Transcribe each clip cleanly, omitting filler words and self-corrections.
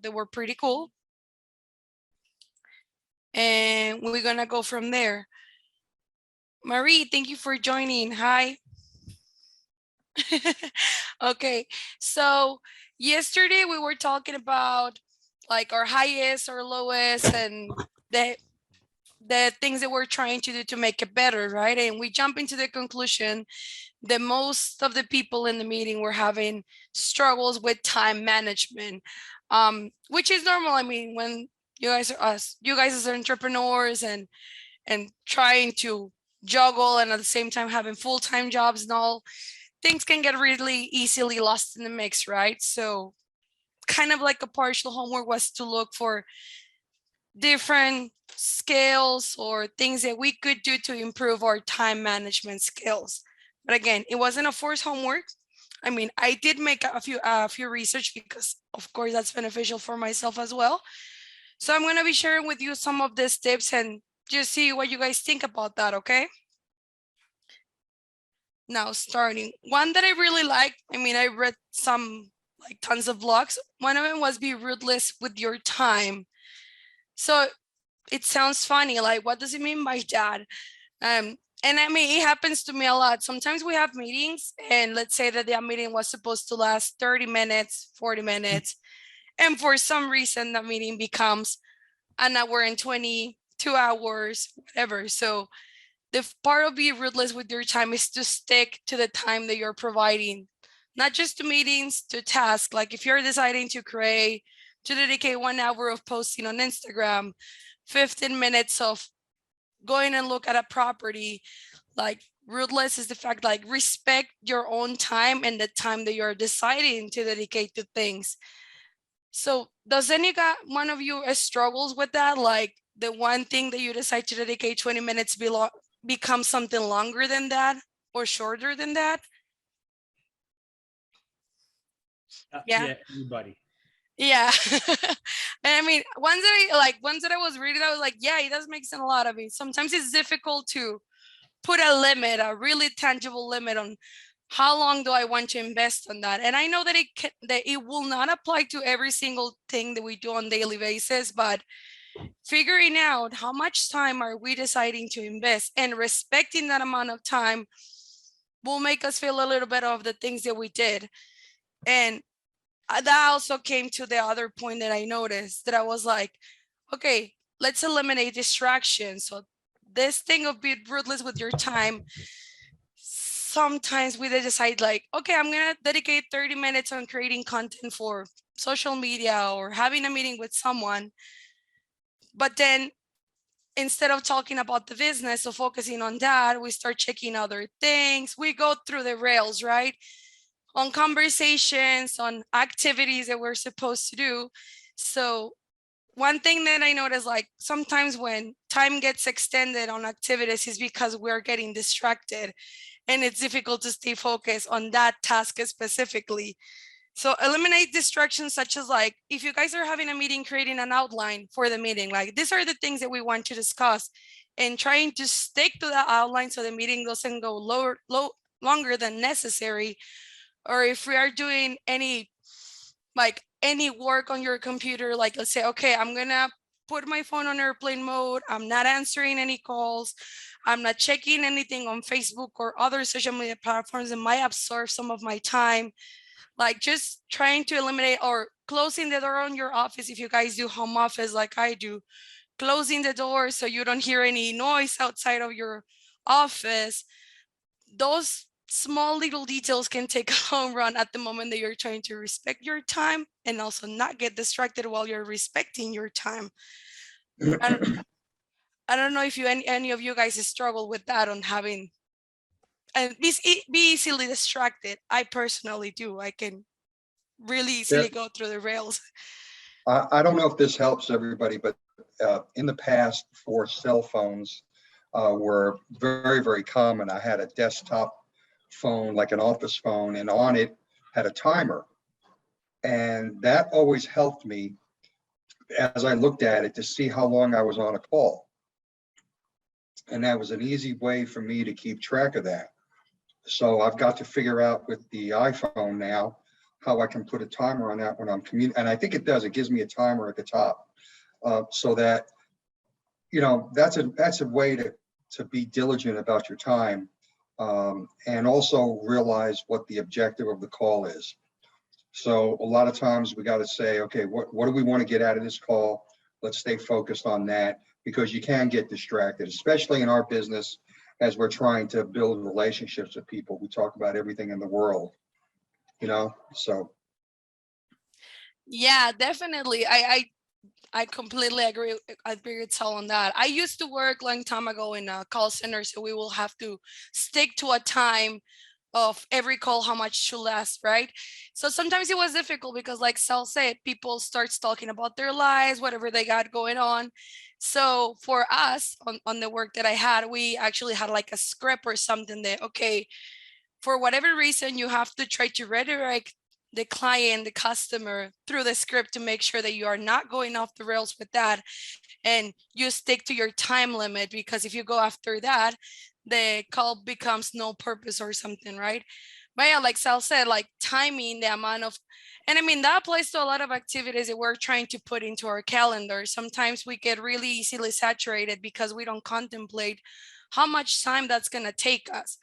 thought they were pretty cool. And we're gonna go from there. Marie, thank you for joining. Hi. Okay, so yesterday we were talking about like our highest or lowest and the the things that we're trying to do to make it better, right? And we jump into the conclusion that most of the people in the meeting were having struggles with time management, which is normal. I mean, when you guys as entrepreneurs and trying to juggle and at the same time having full-time jobs and all, things can get really easily lost in the mix, right? So kind of like a partial homework was to look for different skills or things that we could do to improve our time management skills. But again, it wasn't a forced homework. I mean, I did make a few research because of course that's beneficial for myself as well. So I'm going to be sharing with you some of these tips and just see what you guys think about that, okay? Now starting, one that I really like, I mean, I read some like tons of blogs. One of them was be ruthless with your time. So it sounds funny, like what does it mean by that? And I mean, it happens to me a lot. Sometimes we have meetings and let's say that the meeting was supposed to last 30 minutes, 40 minutes. And for some reason that meeting becomes an hour and 20, 2 hours, whatever. So the part of being ruthless with your time is to stick to the time that you're providing, not just to meetings, to tasks. Like if you're deciding to dedicate 1 hour of posting on Instagram, 15 minutes of going and look at a property, like ruthless is the fact, like respect your own time and the time that you're deciding to dedicate to things. So does one of you struggles with that? Like the one thing that you decide to dedicate 20 minutes become something longer than that or shorter than that? Yeah. Yeah, everybody. Yeah. And I mean, ones that I was reading, I was like, yeah, it does make sense a lot of it. Sometimes it's difficult to put a limit, a really tangible limit on how long do I want to invest on that. And I know that that it will not apply to every single thing that we do on daily basis, but figuring out how much time are we deciding to invest and respecting that amount of time will make us feel a little bit of the things that we did. And that also came to the other point that I noticed, that I was like, okay, let's eliminate distractions. So this thing of being ruthless with your time, sometimes we decide like, okay, I'm gonna dedicate 30 minutes on creating content for social media or having a meeting with someone. But then instead of talking about the business or focusing on that, we start checking other things. We go through the rails, right? On conversations, on activities that we're supposed to do. So one thing that I noticed, like sometimes when time gets extended on activities is because we're getting distracted and it's difficult to stay focused on that task specifically. So eliminate distractions such as like, if you guys are having a meeting, creating an outline for the meeting, like these are the things that we want to discuss and trying to stick to the outline so the meeting doesn't go longer than necessary. Or if we are doing any work on your computer, like let's say, okay, I'm gonna put my phone on airplane mode, I'm not answering any calls, I'm not checking anything on Facebook or other social media platforms that might absorb some of my time. Like just trying to eliminate or closing the door on your office if you guys do home office like I do, closing the door so you don't hear any noise outside of your office. Those small little details can take a long run at the moment that you're trying to respect your time and also not get distracted while you're respecting your time. I don't, I don't know if any of you guys struggle with that on having and be easily distracted. I personally do. I can really There, easily go through the rails. I don't know if this helps everybody, but in the past, before cell phones were very, very common, I had a desktop phone, like an office phone, and on it had a timer. And that always helped me as I looked at it to see how long I was on a call. And that was an easy way for me to keep track of that. So I've got to figure out with the iPhone now how I can put a timer on that when I'm and I think it does. It gives me a timer at the top, so that, that's a way to be diligent about your time, and also realize what the objective of the call is. So a lot of times we got to say, okay, what do we want to get out of this call? Let's stay focused on that, because you can get distracted, especially in our business, as we're trying to build relationships with people. We talk about everything in the world, so. Yeah, definitely. I completely agree with Sal on that. I used to work long time ago in a call center, so we will have to stick to a time of every call, how much should last, right? So sometimes it was difficult because, like Sal said, people starts talking about their lives, whatever they got going on. So for us on the work that I had, we actually had like a script or something that, okay, for whatever reason, you have to try to redirect the client, the customer through the script to make sure that you are not going off the rails with that, and you stick to your time limit, because if you go after that, the call becomes no purpose or something, right? But yeah, like Sal said, like timing the amount of, and I mean, that applies to a lot of activities that we're trying to put into our calendar. Sometimes we get really easily saturated because we don't contemplate how much time that's going to take us.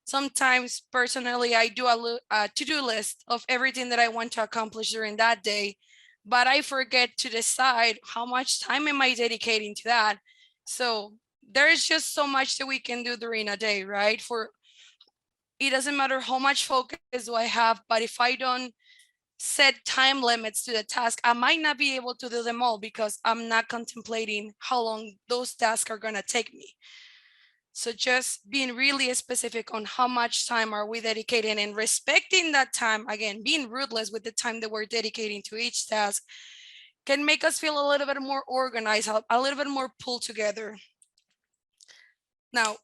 Sometimes personally, I do a to-do list of everything that I want to accomplish during that day, but I forget to decide how much time am I dedicating to that. So there is just so much that we can do during a day, right? For it doesn't matter how much focus do I have, but if I don't set time limits to the task, I might not be able to do them all because I'm not contemplating how long those tasks are going to take me. So just being really specific on how much time are we dedicating and respecting that time, again, being ruthless with the time that we're dedicating to each task, can make us feel a little bit more organized, a little bit more pulled together. Now,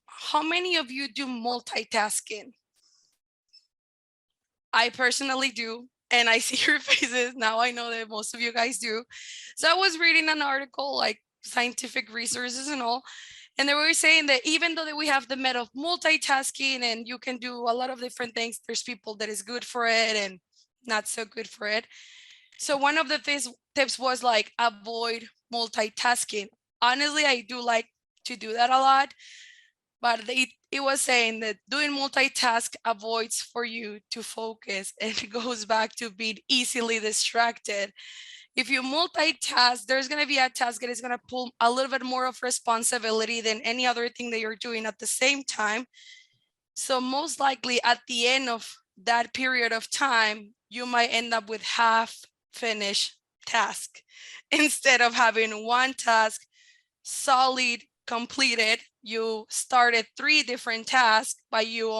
how many of you do multitasking? I personally do. And I see your faces now. I know that most of you guys do. So I was reading an article, like scientific resources and all, and they were saying that even though that we have the method of multitasking and you can do a lot of different things, there's people that is good for it and not so good for it. So one of the tips was like avoid multitasking. Honestly, I do like to do that a lot, but it was saying that doing multitask avoids for you to focus, and it goes back to being easily distracted. If you multitask, there's going to be a task that is going to pull a little bit more of responsibility than any other thing that you're doing at the same time. So most likely at the end of that period of time, you might end up with half finished task instead of having one task solid completed. You started 3 different tasks, but you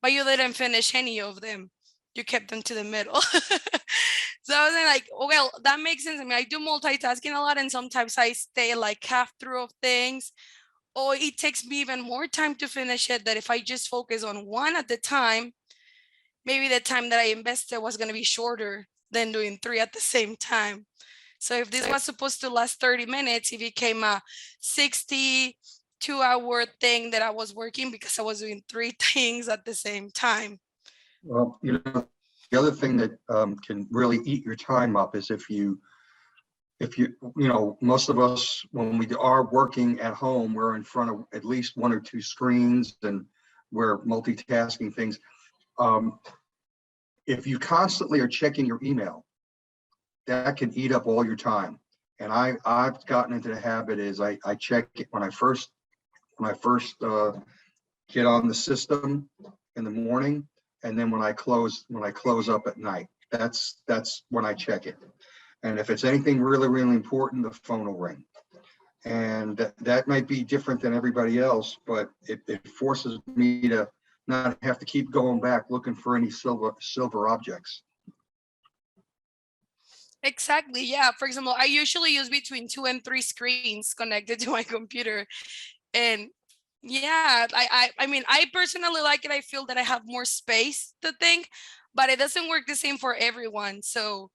didn't finish any of them. You kept them to the middle. So I was like, well, that makes sense. I mean, I do multitasking a lot, and sometimes I stay like half through of things, or it takes me even more time to finish it. That if I just focus on one at the time, maybe the time that I invested was going to be shorter than doing 3 at the same time. So if this was supposed to last 30 minutes, it became a 62-hour thing that I was working because I was doing 3 things at the same time. Well, the other thing that can really eat your time up is if you, most of us, when we are working at home, we're in front of at least 1 or 2 screens and we're multitasking things. If you constantly are checking your email, that can eat up all your time. And I've gotten into the habit is I check it when I first get on the system in the morning, and then when I close up at night. That's when I check it. And if it's anything really, really important, the phone will ring. And that might be different than everybody else, but it forces me to not have to keep going back looking for any silver objects. Exactly. Yeah. For example, I usually use between 2 and 3 screens connected to my computer. And yeah, I mean, I personally like it. I feel that I have more space to think, but it doesn't work the same for everyone. So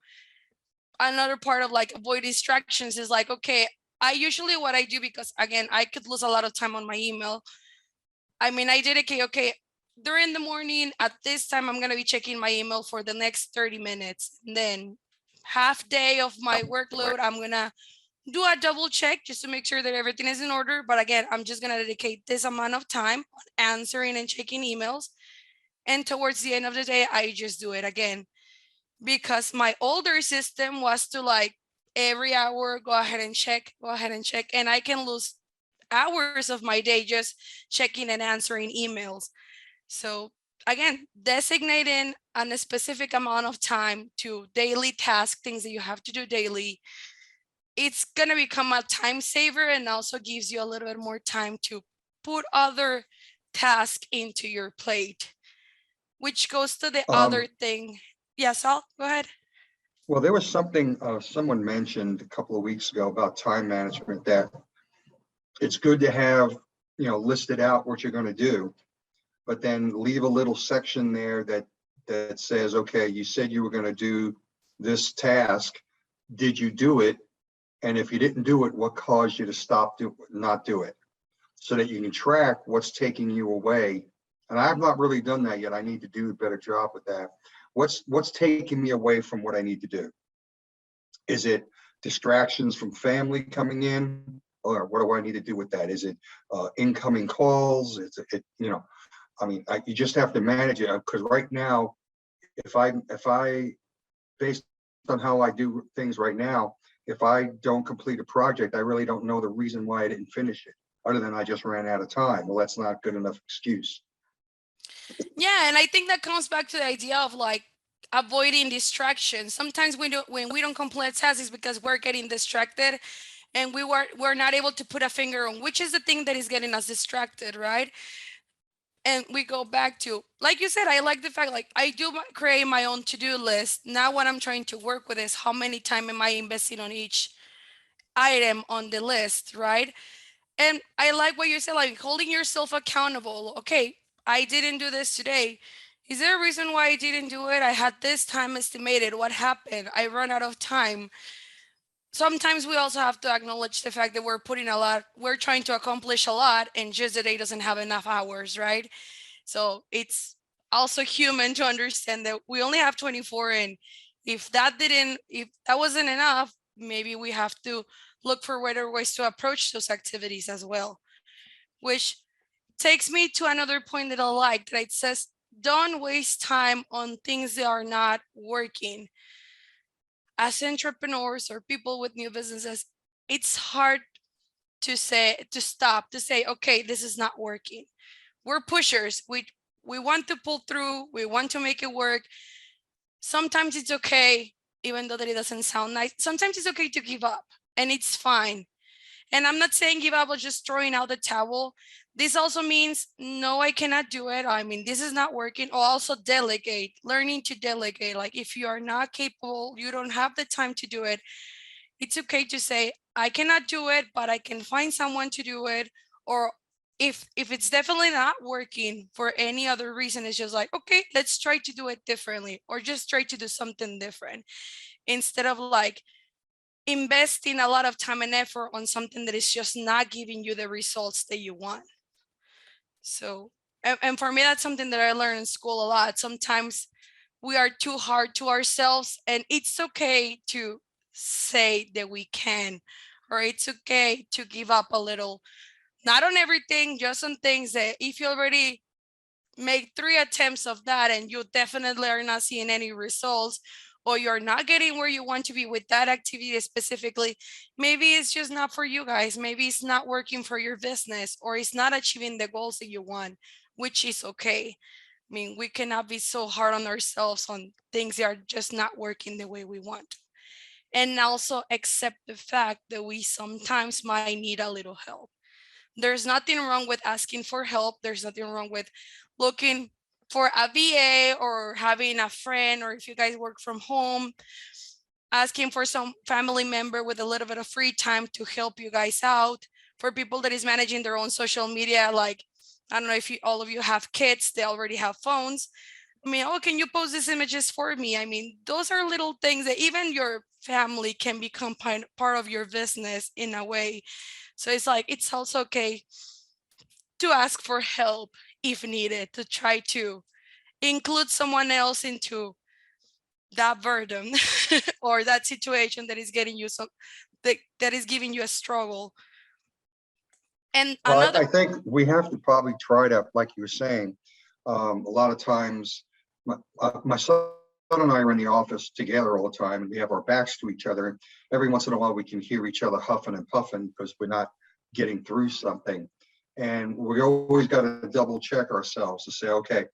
another part of like avoid distractions is like, okay, I usually what I do, because again, I could lose a lot of time on my email. I mean, I dedicate, okay, during the morning at this time, I'm going to be checking my email for the next 30 minutes. And then half day of my workload, I'm going to do a double check just to make sure that everything is in order. But again, I'm just going to dedicate this amount of time on answering and checking emails. And towards the end of the day, I just do it again, because my older system was to like every hour go ahead and check, go ahead and check. And I can lose hours of my day just checking and answering emails. So again, designating a specific amount of time to daily task, things that you have to do daily, it's going to become a time saver and also gives you a little bit more time to put other tasks into your plate, which goes to the other Um, thing. Yes, I'll go ahead. well, there was something someone mentioned a couple of weeks ago about time management, that it's good to have, listed out what you're going to do, but then leave a little section there that says, okay, you said you were going to do this task. Did you do it? And if you didn't do it, what caused you to not do it? So that you can track what's taking you away. And I've not really done that yet. I need to do a better job with that. What's taking me away from what I need to do? Is it distractions from family coming in? Or what do I need to do with that? Is it incoming calls? Is it, you just have to manage it, because right now, if I based on how I do things right now, if I don't complete a project, I really don't know the reason why I didn't finish it, other than I just ran out of time. Well, that's not good enough excuse. Yeah, and I think that comes back to the idea of like avoiding distractions. Sometimes when we don't complete tasks, it's because we're getting distracted and we're not able to put a finger on which is the thing that is getting us distracted, right? And we go back to, like you said, I like the fact like I do create my own to-do list. Now what I'm trying to work with is how many time am I investing on each item on the list, right? And I like what you said, like holding yourself accountable. Okay, I didn't do this today. Is there a reason why I didn't do it? I had this time estimated. What happened? I run out of time. Sometimes we also have to acknowledge the fact that we're trying to accomplish a lot, and just the day doesn't have enough hours, right? So it's also human to understand that we only have 24, and if that wasn't enough, maybe we have to look for better ways to approach those activities as well. Which takes me to another point that I like, that it says, don't waste time on things that are not working. As entrepreneurs or people with new businesses, it's hard to stop, to say, okay, this is not working. We're pushers. We want to pull through, we want to make it work. Sometimes it's okay, even though that it doesn't sound nice. Sometimes it's okay to give up, and it's fine. And I'm not saying give up or just throwing out the towel. This also means, no, I cannot do it. I mean, this is not working. Or also delegate, learning to delegate. Like if you are not capable, you don't have the time to do it, it's okay to say, I cannot do it, but I can find someone to do it. Or if it's definitely not working for any other reason, it's just like, okay, let's try to do it differently, or just try to do something different, instead of like investing a lot of time and effort on something that is just not giving you the results that you want. So, and for me, that's something that I learned in school a lot. Sometimes we are too hard to ourselves, and it's okay to say that we can, or it's okay to give up a little, not on everything, just on things that if you already make 3 attempts of that and you definitely are not seeing any results, or you're not getting where you want to be with that activity specifically, maybe it's just not for you guys. Maybe it's not working for your business, or it's not achieving the goals that you want, which is okay. I mean, we cannot be so hard on ourselves on things that are just not working the way we want. And also accept the fact that we sometimes might need a little help. There's nothing wrong with asking for help. There's nothing wrong with looking for a VA, or having a friend, or if you guys work from home, asking for some family member with a little bit of free time to help you guys out. For people that is managing their own social media, like, I don't know if all of you have kids, they already have phones. I mean, oh, can you post these images for me? I mean, those are little things that even your family can become part of your business in a way. So it's like, it's also okay to ask for help, if needed, to try to include someone else into that burden or that situation that is getting you so that is giving you a struggle. And Well, another, I think we have to probably try to, like you were saying, a lot of times, my son and I are in the office together all the time, and we have our backs to each other. Every once in a while, we can hear each other huffing and puffing because we're not getting through something. And we always got to double check ourselves to say, okay,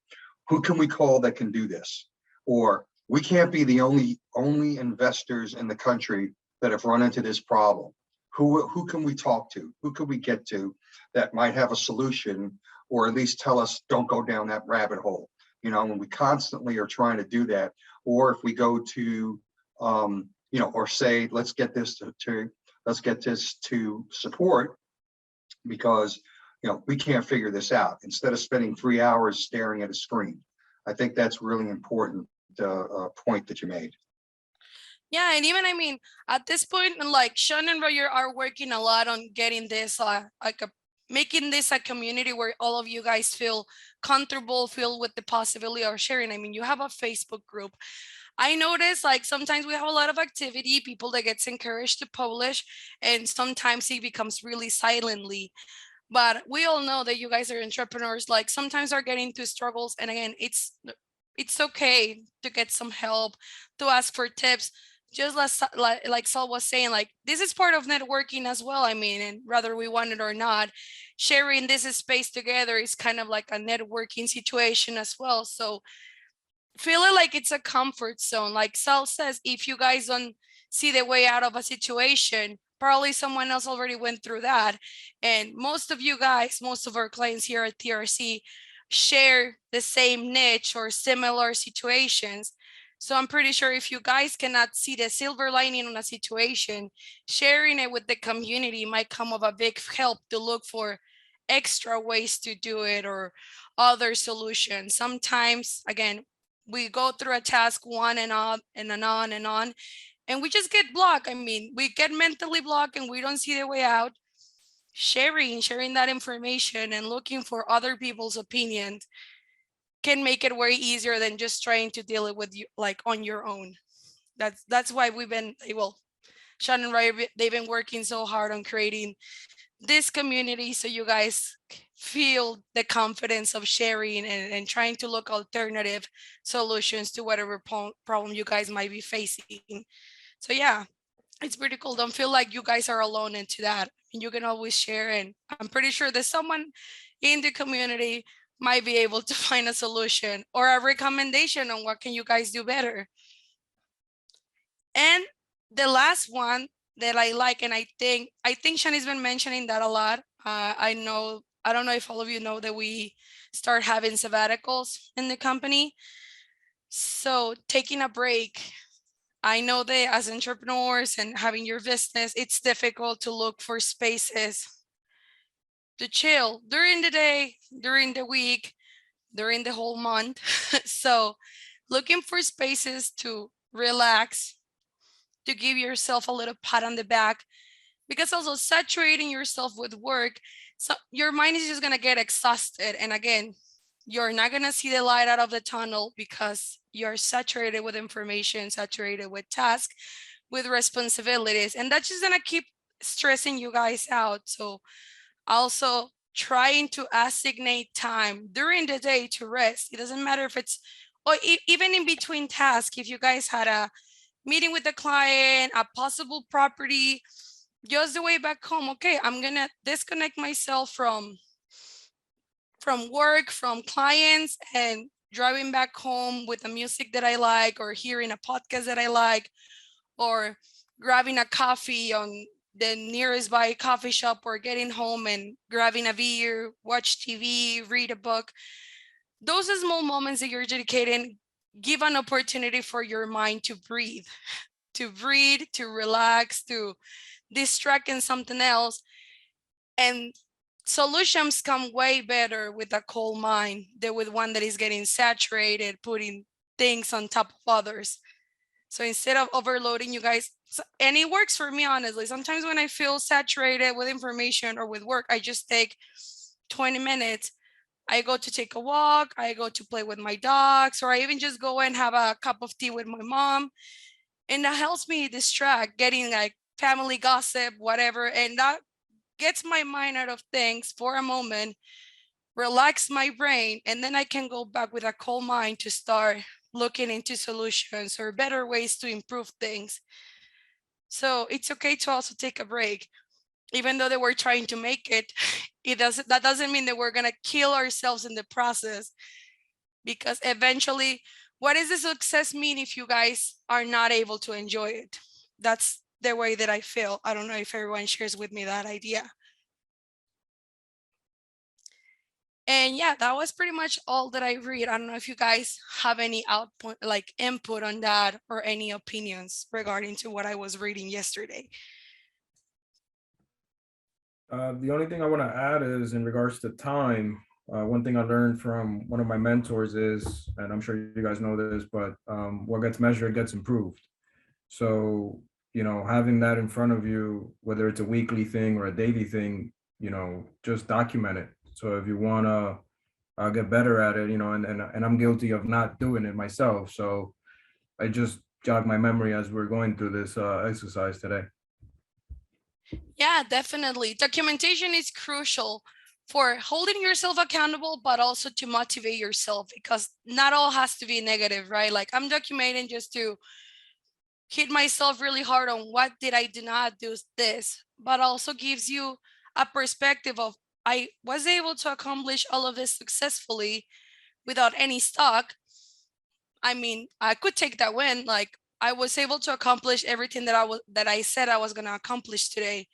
who can we call that can do this? Or we can't be the only investors in the country that have run into this problem. Who can we talk to? Who can we get to that might have a solution, or at least tell us don't go down that rabbit hole? When we constantly are trying to do that, or if we go to, or say, let's get this to support because we can't figure this out, instead of spending 3 hours staring at a screen. I think that's really important point that you made. yeah, and even I mean, at this point, like Sean and Roger are working a lot on getting this making this a community where all of you guys feel comfortable, feel with the possibility of sharing. I mean, you have a Facebook group. I notice like sometimes we have a lot of activity, people that gets encouraged to publish, and sometimes it becomes really silently. But we all know that you guys are entrepreneurs, like sometimes are getting through struggles. And again, it's okay to get some help, to ask for tips. Just like Saul was saying, like this is part of networking as well. I mean, and whether we want it or not, sharing this space together is kind of like a networking situation as well. So feeling like it's a comfort zone. Like Sal says, if you guys don't see the way out of a situation, probably someone else already went through that. And most of you guys, most of our clients here at TRC share the same niche or similar situations. So I'm pretty sure if you guys cannot see the silver lining on a situation, sharing it with the community might come of a big help to look for extra ways to do it or other solutions. Sometimes, again, we go through a task one and on and on and on, and we just get blocked. I mean, we get mentally blocked and we don't see the way out. Sharing that information and looking for other people's opinions can make it way easier than just trying to deal it with you like on your own. That's why we've been well, Sean and Ray, they've been working so hard on creating this community so you guys feel the confidence of sharing and trying to look alternative solutions to whatever problem you guys might be facing. So yeah, it's pretty cool. Don't feel like you guys are alone into that. And you can always share, and I'm pretty sure that someone in the community might be able to find a solution or a recommendation on what can you guys do better. And the last one that I like, and I think Shani's been mentioning that a lot. I don't know if all of you know that we start having sabbaticals in the company. So taking a break. I know that as entrepreneurs and having your business, it's difficult to look for spaces to chill during the day, during the week, during the whole month. So looking for spaces to relax, to give yourself a little pat on the back, because also saturating yourself with work, so your mind is just going to get exhausted, and again, you're not going to see the light out of the tunnel because you're saturated with information, saturated with tasks, with responsibilities, and that's just going to keep stressing you guys out. So also trying to assignate time during the day to rest. It doesn't matter if it's or even in between tasks, if you guys had a meeting with the client, a possible property, just the way back home. Okay, I'm gonna disconnect myself from work, from clients, and driving back home with the music that I like, or hearing a podcast that I like, or grabbing a coffee on the nearest by coffee shop, or getting home and grabbing a beer, watch TV, read a book. Those are small moments that you're dedicating give an opportunity for your mind to breathe, to relax, to distract in something else. And solutions come way better with a cold mind than with one that is getting saturated, putting things on top of others. So instead of overloading you guys, and it works for me, honestly. Sometimes when I feel saturated with information or with work, I just take 20 minutes I go to take a walk, I go to play with my dogs, or I even just go and have a cup of tea with my mom. And that helps me distract, getting like family gossip, whatever. And that gets my mind out of things for a moment, relax my brain, and then I can go back with a cold mind to start looking into solutions or better ways to improve things. So it's okay to also take a break. Even though that we're trying to make it, that doesn't mean that we're gonna kill ourselves in the process, because eventually, what does the success mean if you guys are not able to enjoy it? That's the way that I feel. I don't know if everyone shares with me that idea. And yeah, that was pretty much all that I read. I don't know if you guys have any output, like input on that, or any opinions regarding to what I was reading yesterday. The only thing I want to add is in regards to time. One thing I learned from one of my mentors is, and I'm sure you guys know this, but what gets measured gets improved. So, having that in front of you, whether it's a weekly thing or a daily thing, just document it. So if you want to get better at it, and I'm guilty of not doing it myself. So I just jogged my memory as we're going through this exercise today. Yeah, definitely. Documentation is crucial for holding yourself accountable, but also to motivate yourself, because not all has to be negative, right? Like I'm documenting just to hit myself really hard on what did I do not do this, but also gives you a perspective of I was able to accomplish all of this successfully without any stock. I mean, I could take that win. Like I was able to accomplish everything that I said I was gonna accomplish today.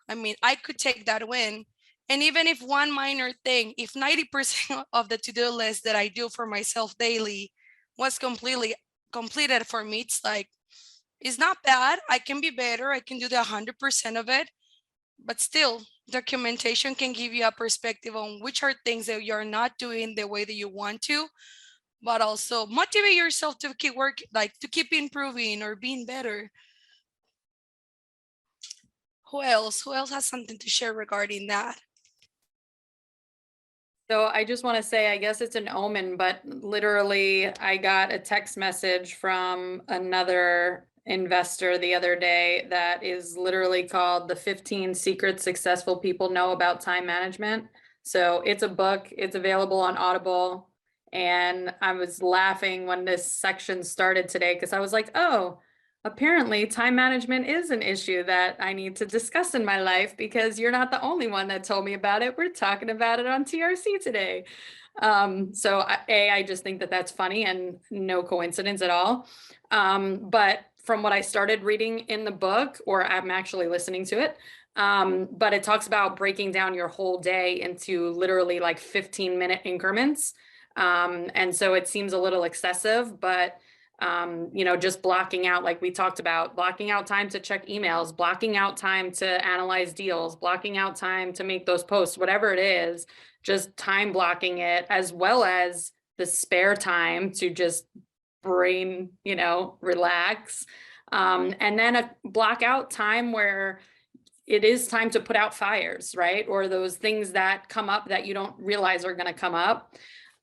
I mean, I could take that win. And even if one minor thing, if 90% of the to-do list that I do for myself daily was completely completed for me, it's like, it's not bad. I can be better. I can do the 100% of it. But still, documentation can give you a perspective on which are things that you're not doing the way that you want to, but also motivate yourself to keep working, like to keep improving or being better. Who else? Who else has something to share regarding that? So I just want to say, I guess it's an omen, but literally I got a text message from another investor the other day that is literally called The 15 Secrets Successful People Know About Time Management. So it's a book, it's available on Audible. And I was laughing when this section started today because I was like, oh, apparently time management is an issue that I need to discuss in my life because you're not the only one that told me about it. We're talking about it on TRC today. So I just think that that's funny and no coincidence at all. But from what I started reading in the book, or I'm actually listening to it, but it talks about breaking down your whole day into literally like 15-minute increments. And so it seems a little excessive, but just blocking out, like we talked about, blocking out time to check emails, blocking out time to analyze deals, blocking out time to make those posts, whatever it is, just time blocking it, as well as the spare time to just brain, relax. And then a block out time where it is time to put out fires, right? Or those things that come up that you don't realize are going to come up.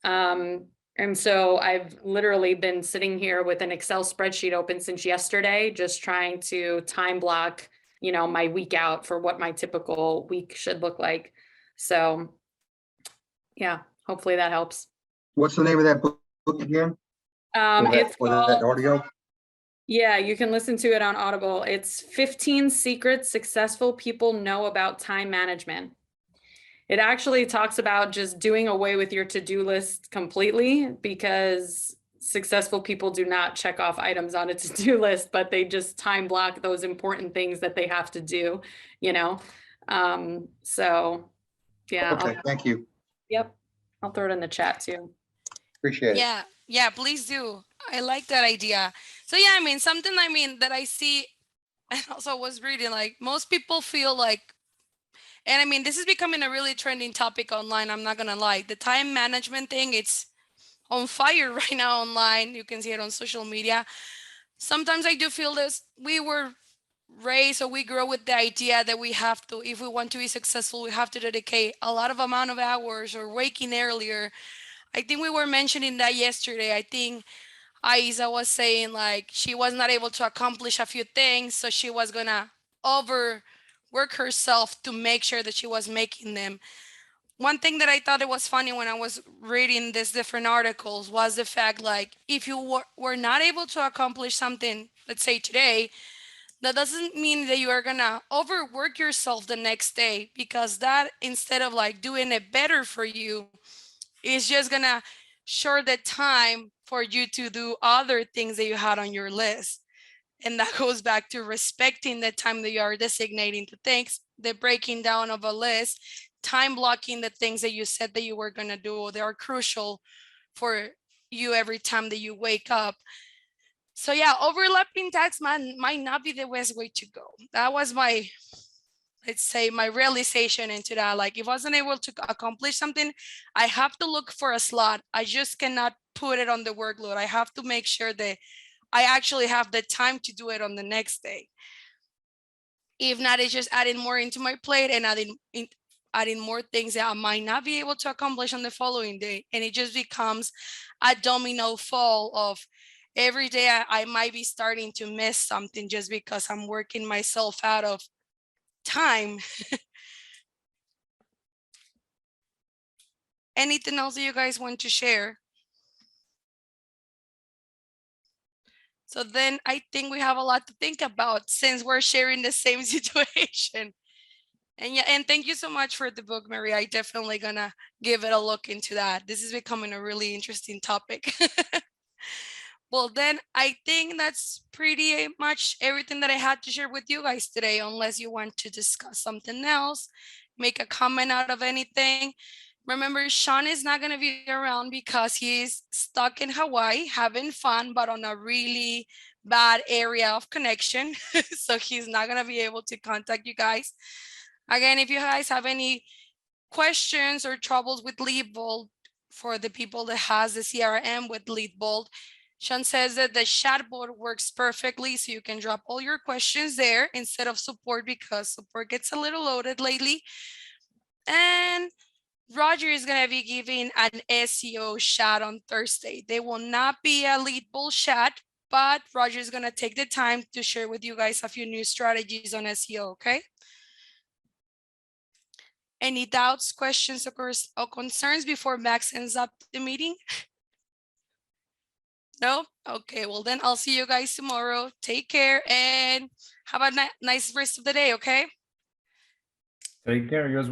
And so I've literally been sitting here with an Excel spreadsheet open since yesterday, just trying to time block, my week out for what my typical week should look like. So yeah, hopefully that helps. What's the name of that book again? It's that called, audio? yeah, you can listen to it on Audible. It's 15 Secrets Successful People Know About Time Management. It actually talks about just doing away with your to-do list completely, because successful people do not check off items on a to-do list, but they just time block those important things that they have to do, So yeah. Okay, thank you. Yep. I'll throw it in the chat too. Appreciate it. Yeah, please do. I like that idea. So yeah, I mean, something that I see and also was reading, like most people feel like, and I mean, this is becoming a really trending topic online. I'm not gonna lie. The time management thing, it's on fire right now online. You can see it on social media. Sometimes I do feel this. We were raise or we grow with the idea that we have to, if we want to be successful, we have to dedicate a lot of amount of hours or waking earlier. I think we were mentioning that yesterday. I think Aiza was saying like she was not able to accomplish a few things, so she was gonna overwork herself to make sure that she was making them. One thing that I thought it was funny when I was reading these different articles was the fact like if you were not able to accomplish something, let's say today, that doesn't mean that you are gonna overwork yourself the next day, because that, instead of like doing it better for you, is just gonna short the time for you to do other things that you had on your list. And that goes back to respecting the time that you are designating to things, the breaking down of a list, time blocking the things that you said that you were gonna do. They are crucial for you every time that you wake up. So yeah, overlapping tasks might not be the best way to go. That was my, let's say, my realization into that. Like if I wasn't able to accomplish something, I have to look for a slot. I just cannot put it on the workload. I have to make sure that I actually have the time to do it on the next day. If not, it's just adding more into my plate and adding more things that I might not be able to accomplish on the following day. And it just becomes a domino fall of every day I might be starting to miss something just because I'm working myself out of time. Anything else that you guys want to share? So then I think we have a lot to think about since we're sharing the same situation. And yeah, and thank you so much for the book, Maria. I definitely gonna give it a look into that. This is becoming a really interesting topic. Well, then I think that's pretty much everything that I had to share with you guys today, unless you want to discuss something else, make a comment out of anything. Remember, Sean is not going to be around because he's stuck in Hawaii having fun, but on a really bad area of connection. So he's not going to be able to contact you guys. Again, if you guys have any questions or troubles with Leadbold, for the people that has the CRM with Leadbold, Sean says that the chatbot works perfectly, so you can drop all your questions there instead of support, because support gets a little loaded lately. And Roger is going to be giving an SEO chat on Thursday. They will not be a Leadbold chat, but Roger is going to take the time to share with you guys a few new strategies on SEO, okay? Any doubts, questions, or concerns before Max ends up the meeting? No? Okay, well then I'll see you guys tomorrow. Take care and have a nice rest of the day, okay? Take care. You as well.